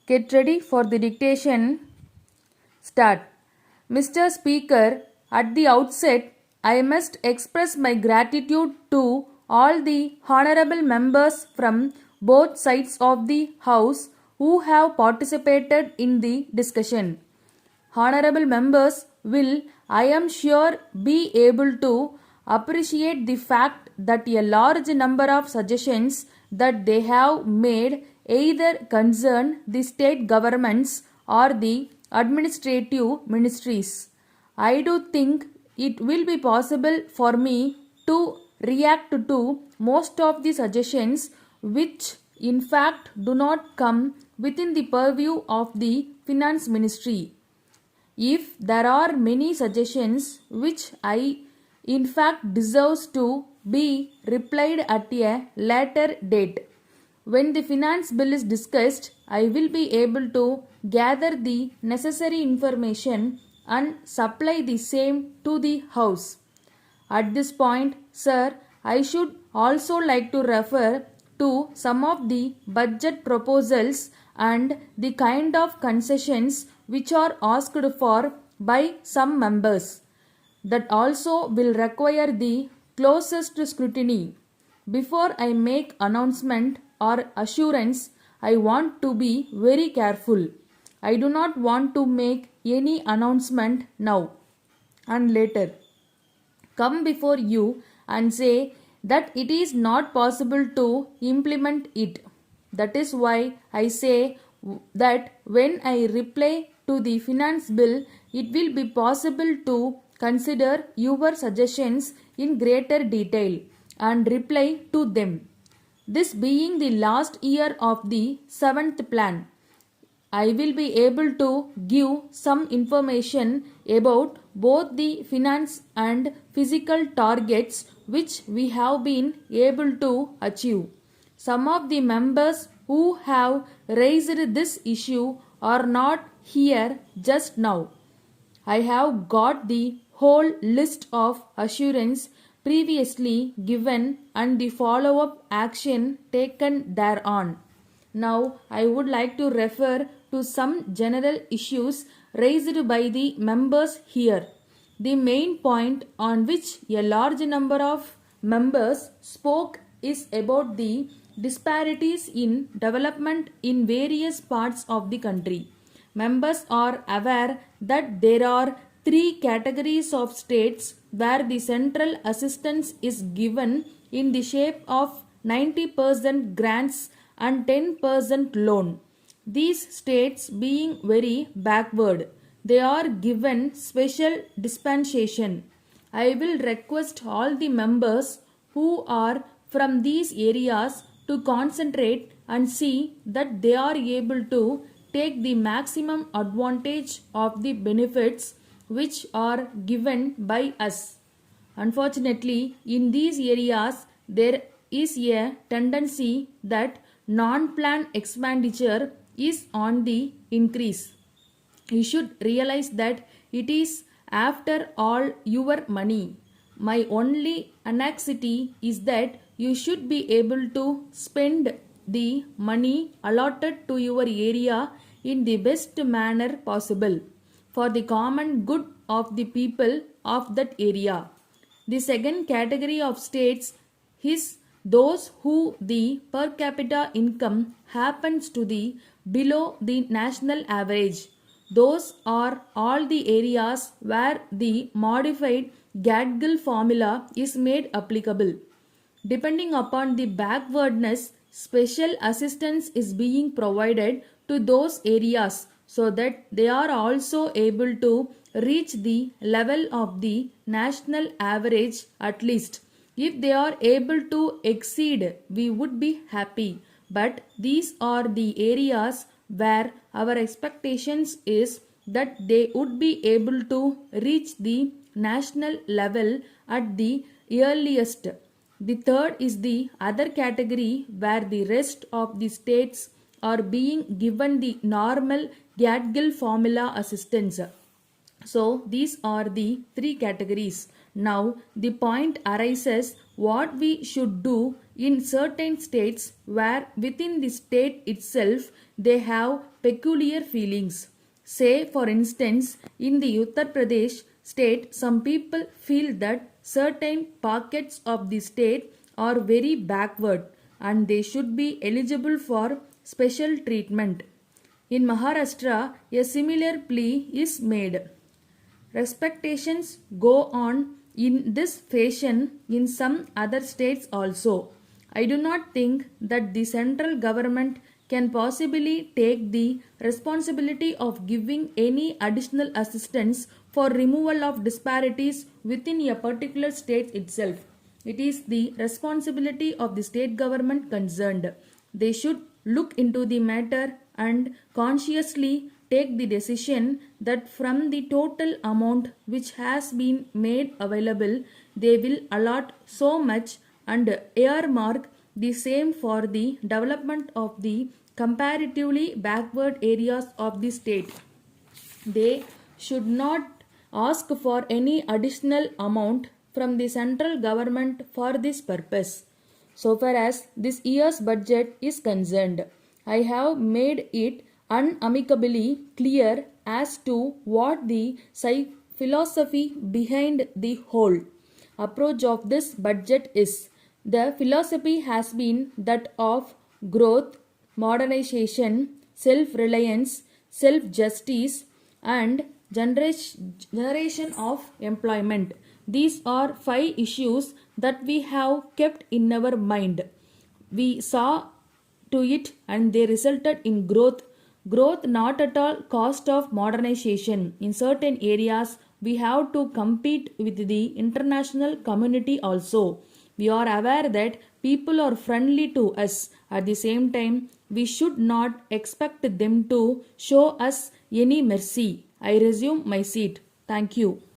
Get ready for the dictation. Start. Mr. Speaker, at the outset, I must express my gratitude to all the honorable members from both sides of the House who have participated in the discussion. Honorable members will, I am sure, be able to appreciate the fact that a large number of suggestions that they have made either concern the state governments or the administrative ministries. I do think it will be possible for me to react to most of the suggestions which in fact do not come within the purview of the finance ministry. If there are many suggestions which I in fact deserves to be replied at a later date. When the finance bill is discussed, I will be able to gather the necessary information and supply the same to the House. At this point, sir, I should also like to refer to some of the budget proposals and the kind of concessions which are asked for by some members. That also will require the closest scrutiny. Before I make announcement or assurance, I want to be very careful. I do not want to make any announcement now and later come before you and say that it is not possible to implement it. That is why I say that when I reply to the finance bill, it will be possible to consider your suggestions in greater detail and reply to them. This being the last year of the seventh plan, I will be able to give some information about both the finance and physical targets which we have been able to achieve. Some of the members who have raised this issue are not here just now. I have got the whole list of assurance previously given and the follow-up action taken thereon. Now, I would like to refer to some general issues raised by the members here. The main point on which a large number of members spoke is about the disparities in development in various parts of the country. Members are aware that there are three categories of states where the central assistance is given in the shape of 90% grants and 10% loan. These states being very backward, they are given special dispensation. I will request all the members who are from these areas to concentrate and see that they are able to take the maximum advantage of the benefits which are given by us. Unfortunately, in these areas, there is a tendency that non-planned expenditure is on the increase. You should realize that it is after all your money. My only anxiety is that you should be able to spend the money allotted to your area in the best manner possible for the common good of the people of that area. The second category of states is those who the per capita income happens to be below the national average. Those are all the areas where the modified Gadgil formula is made applicable. Depending upon the backwardness, special assistance is being provided to those areas so that they are also able to reach the level of the national average at least. If they are able to exceed, we would be happy. But these are the areas where our expectations is that they would be able to reach the national level at the earliest. The third is the other category where the rest of the states are being given the normal Gadgil formula assistance. So these are the three categories. Now the point arises what we should do in certain states where within the state itself they have peculiar feelings. Say for instance in the Uttar Pradesh state some people feel that certain pockets of the state are very backward and they should be eligible for special treatment. In Maharashtra, a similar plea is made. Expectations go on in this fashion in some other states also. I do not think that the central government can possibly take the responsibility of giving any additional assistance for removal of disparities within a particular state itself. It is the responsibility of the state government concerned. They should look into the matter and consciously take the decision that from the total amount which has been made available, they will allot so much and earmark the same for the development of the comparatively backward areas of the state. They should not ask for any additional amount from the central government for this purpose. So far as this year's budget is concerned, I have made it unamicably clear as to what the philosophy behind the whole approach of this budget is. The philosophy has been that of growth, modernization, self reliance, self justice, and generation of employment. These are 5 issues that we have kept in our mind. We saw to it and they resulted in growth not at all cost of modernization. In certain areas we have to compete with the international community also. We are aware that people are friendly to us. At the same time, we should not expect them to show us any mercy. I resume my seat. Thank you.